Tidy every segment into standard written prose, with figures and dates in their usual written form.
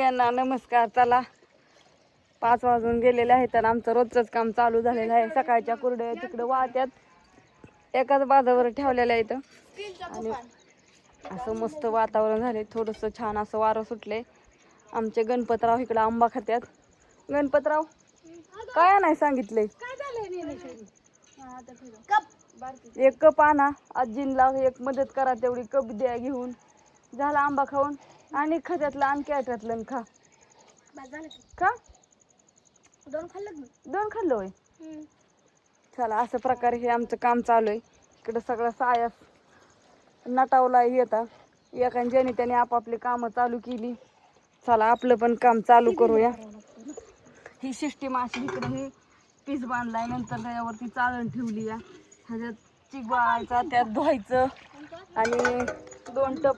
यांना नमस्कार. चला 5 वाजून गेलेले आहेत आणि आमचं रोजचंच काम चालू झालेलं आहे. सकाळच्या कुरड्या तिकडे वाहत्यात एकाच बाजावर ठेवलेल्या आहेत आणि असं मस्त वातावरण झाले. थोडंसं छान असं वारं सुटले. आमचे गणपतराव इकडे आंबा खात्यात. गणपतराव काय नाही सांगितले, एक कप आणा आजींला, एक मदत करा तेवढी, कप द्या घेऊन. झाला आंबा खाऊन आणि खत्यातलं आणखी आट्यातलं खा. का 2 खाल्लं होय. चला अशा प्रकारे हे आमचं काम चालू आहे. इकडं सगळं साया नटावला येतात. एकांच्याने त्याने आपापली कामं चालू केली. चला आपलं पण काम चालू करूया. ही सिस्टीम अशी इकडे हे पीस बांधलाय, नंतर त्याच्यावरती चाळण ठेवली या. ह्याच्यात चिक बाळायचा, त्यात धुवायचं आणि 2 टप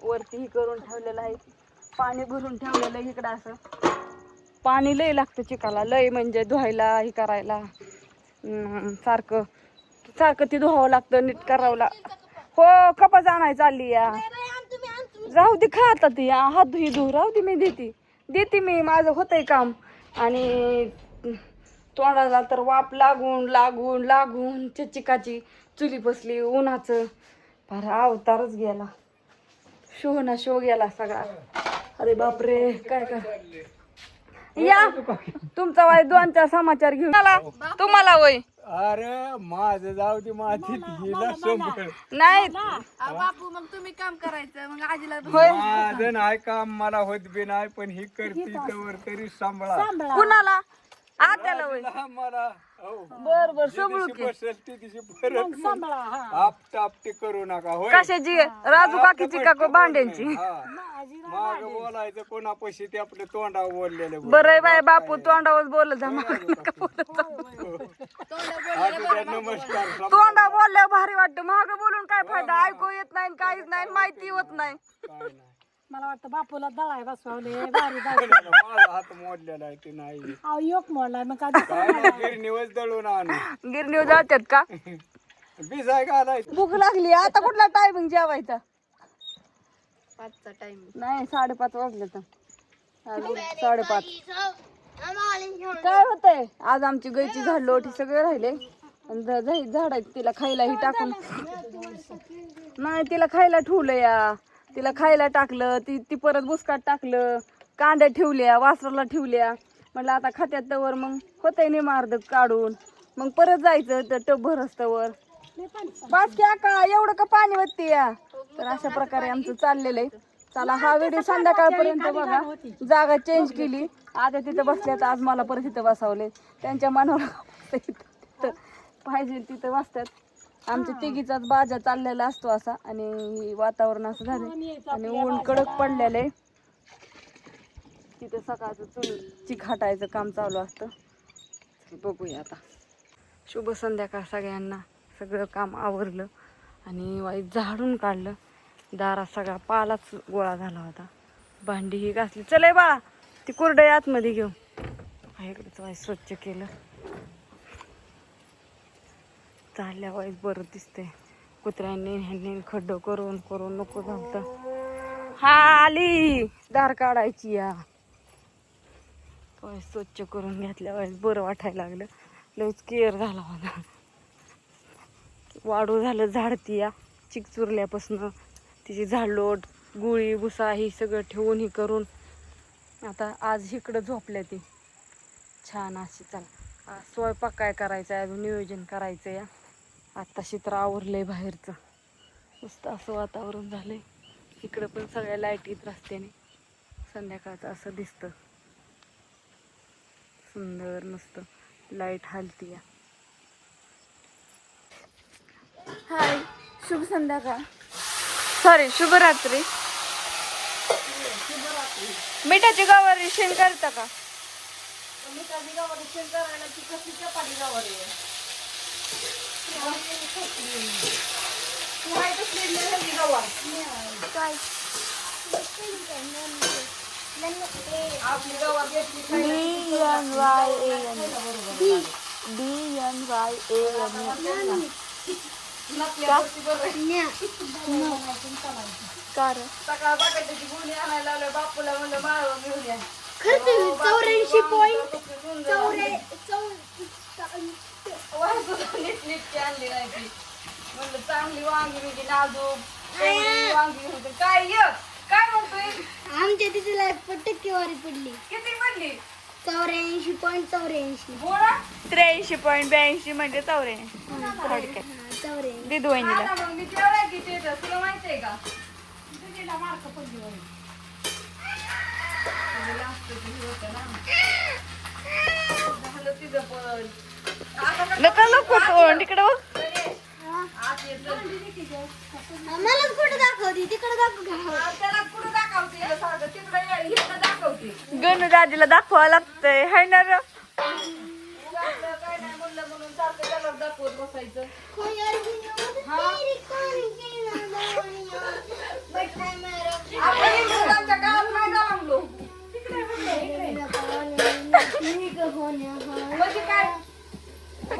वरती ही करून ठेवलेलं आहे. पाणी भरून ठेवलेलं आहे इकडं. असं पाणी लय लागतं चिकाला, लय म्हणजे धुवायला हे करायला. सारखं सारखं ती धुवावं लागतं, नीट करावं हो कपाच आणाय चालली या. राहू दे खा आता ती हात धुई राहू दे, मी देते मी, माझं होतंय काम. आणि तोंडाला तर वाप लागून लागून लागून चिकाची चुली बसली उन्हाचं. फार अवतारच गेला, शो गेला सगळा. अरे बापरे काय या तुमचा वाय 2-4 समाचार घेऊन तुम्हाला वय. अरे माझं जाऊ दे, माझी नाही बापू मग तुम्ही काम करायचं, मग आजीला माझं नाही काम, मला होत बी नाही, पण ही करती तर तरी सांभाळा. कुणाला आत्याला वय. मला बर बर समजू की. आपटे करू नका होय. कशाची राजू काकीची का भांड्यांची. माग बोलायचं कोणापाशी, ते आपल्या तोंडावर बोललेलं बरं बाय बापू तोंडावर बोलत जा. नमस्कार. तोंडा बोलल्यावर भारी वाटतं, माग बोलून काय फायदा. ऐकू येत नाही, काहीच नाही, माहिती होत नाही. मला वाटतं बापूला दळाय बसवले. माझा हात मोडलेला आहे, ते नाही योग मोडलाय मग काय गिरणीवर दळून आण. गिरणीवर जातात का. भिजाय घालायचं. भूक लागली आता. कुठला टायमिंग जेवायचा. 5चा टाइम नाही 5:30 वाजले तर 5:30. काय होतंय आज आमची गायची झाड लोटी सगळे राहिले. झाड आहेत तिला खायला ही टाकून नाही, तिला खायला ठेवलं या. तिला खायला टाकलं, ती परत बुसकाट टाकलं, कांद्या ठेवल्या, वासराला ठेवल्या. म्हटलं आता खात्यात तवर मग होतंय निमार्द काढून, मग परत जायचं तर टप भरस्तवर. बास क्या का एवढं का पाणी वाटते या. तर अशा प्रकारे आमचं चाललेलं आहे. चला हा व्हिडिओ संध्याकाळपर्यंत बघा. जागा चेंज केली, आता तिथं बसल्यात, आज मला परत तिथं बसावले. त्यांच्या मनावर पाहिजे तिथं बसतात. आमच्या तिघीचाच बाजा चाललेला असतो असा. आणि वातावरण असं झालं आणि ऊन कडक पडलेलं आहे. तिथं सकाळचं चिक हाटायचं काम चालू असतं. बघूया आता. शुभ संध्याकाळ सगळ्यांना. सगळं काम आवरलं आणि वाईट झाडून काढलं. दारात सगळा पालाच गोळा झाला होता. भांडी ही घासली. चले बाळा ती कुरडई आतमध्ये घेऊ. इकडेच वाईट स्वच्छ केलं. चालल्या वाईट बरं दिसतंय. कुत्र्यांनी ह्यांनी खड्डं करून करून नको झालं. हा आली दार काढायची या. वाईट स्वच्छ करून घेतल्या वाईट बरं वाटायला लागलं. लयच केअर झाला होता. वाढू झालं झाडती या. चिक चुरल्यापासून तिची झाडलोट गुळी भुसा ही सगळं ठेवून ही करून आता आज इकडं झोपल्या ती छान अशी. चला स्वयंपाक काय करायचं आहे अजून नियोजन करायचं या. आत्ताशी तर आवरलंय बाहेरचं. मस्त असं वातावरण झालंय. इकडं पण सगळ्या लाईटीत रस्त्याने संध्याकाळचं असं दिसतं. सुंदर मस्त लाईट हालती या. हाय शुभ संध्याकाळ, सॉरी शुभरात्री. मिठाची गवारी शेण करता का. मिठाची गावाला शेण करायला ती कसली चपाती गावाला काय आपली गावात घेतली DNYAN कार सकाळ बटाट्याची गुणी आणायला लावलं बापूला म्हणलं माळव घेऊन या. खरंच हो, 84 पॉईंट बापूचं सुंदर. नीटनेटकी आणली नाही ती. म्हणलं चांगली वांगी बिंगी नाजूक शेवटी वांगी होते. काय य काय म्हणतोय आमच्या तिथेला टक्केवारी पडली किती पडली 84.84 बोला 83.82 म्हणजे 84 थोडक्यात 84 दिदू वहिनीला आता मग मी जेवढ्या किती येतं तुला माहितीये का तुझीला मार्क पडली होय. तुझं last चं हे होतं ना. झालं तिचं पण. आता कसं नका नको तोंड तिकडे बघ गणेश, आत ये चल. मला कुठं दाखवती तिकडे दाखव त्याला कुठं दाखवते याला सारखं तिकडं इकडं दाखवते. गणू दादीला दाखवावं लागतंय हाय ना रे? आपलं काय नाही म्हणलं म्हणून सारखं त्याला दाखवत बसायचं. आपण इंग्रजांच्या काळात नाही जाणलो. म्हणजे काय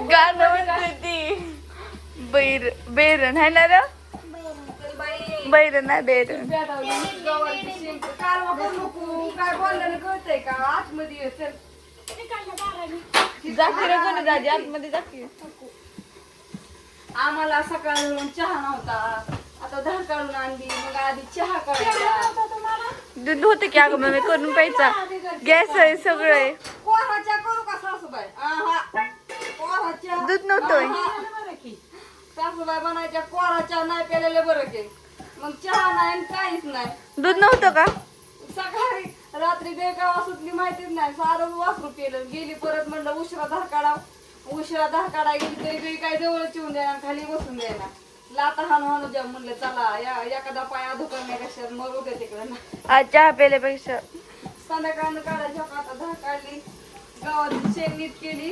गाणं म्हणते ती बैरण हाय ना रे? तरी बाई बैरण नाही बैरण बेदावली, गवारीची शेंग. कालवा करू नको. काय बोलल्यानं कळतंय का आतमध्ये ये, चल. जाकी रे गणू दादी आतमध्ये जाकी आम्हाला सकाळून चहा नव्हता. आता धार काढून आणली. मग आधी चहा काढायचा. दूध होतं की अगं मग करून प्यायचा गॅस आहे सगळं आहे कोराच्या करू का सासूबाई? आहा. कोराच्या दूध नव्हतं होय. सासूबाई बनायच्या कोराच्या नाही प्यालेले बरं के. मग चहा नाही आणि काहीच नाही. दूध नव्हतं का सकाळी रात्री बेगावा सुटली माहितीच नाही. सारं वासरू केलं. गेली परत म्हणलं उशिरा धार काढा. उशिरा धार काढा गेली तरी काही काय जवळच येऊन द्यायला खाली बसून द्यायला. लाता हाणू हाणू द्या म्हणलं चला या एखादा पाय अधू करण्यापेक्षा मरू द्या तिकडं ना. आज चहा प्यायल्यापेक्षा संध्याकाळनं काढायची आता धार काढली. गावाची शेंग नीट केली.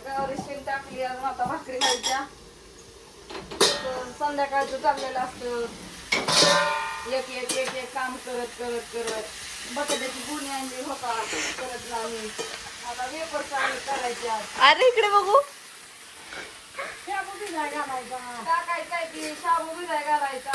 गावाची शेंग टाकली. अजून आता भाकरी खायच्या. संध्याकाळचं चाललेलं असतं एक एक एक एक काम करत करत करत बटाट्याची गुणी आणली होता करत झाली. आता वेपर चालू करायचे आज. अरे इकडे बघू शाबू भिजाय घालायचा टाकायचा की शाबू भिजाय घालायचा.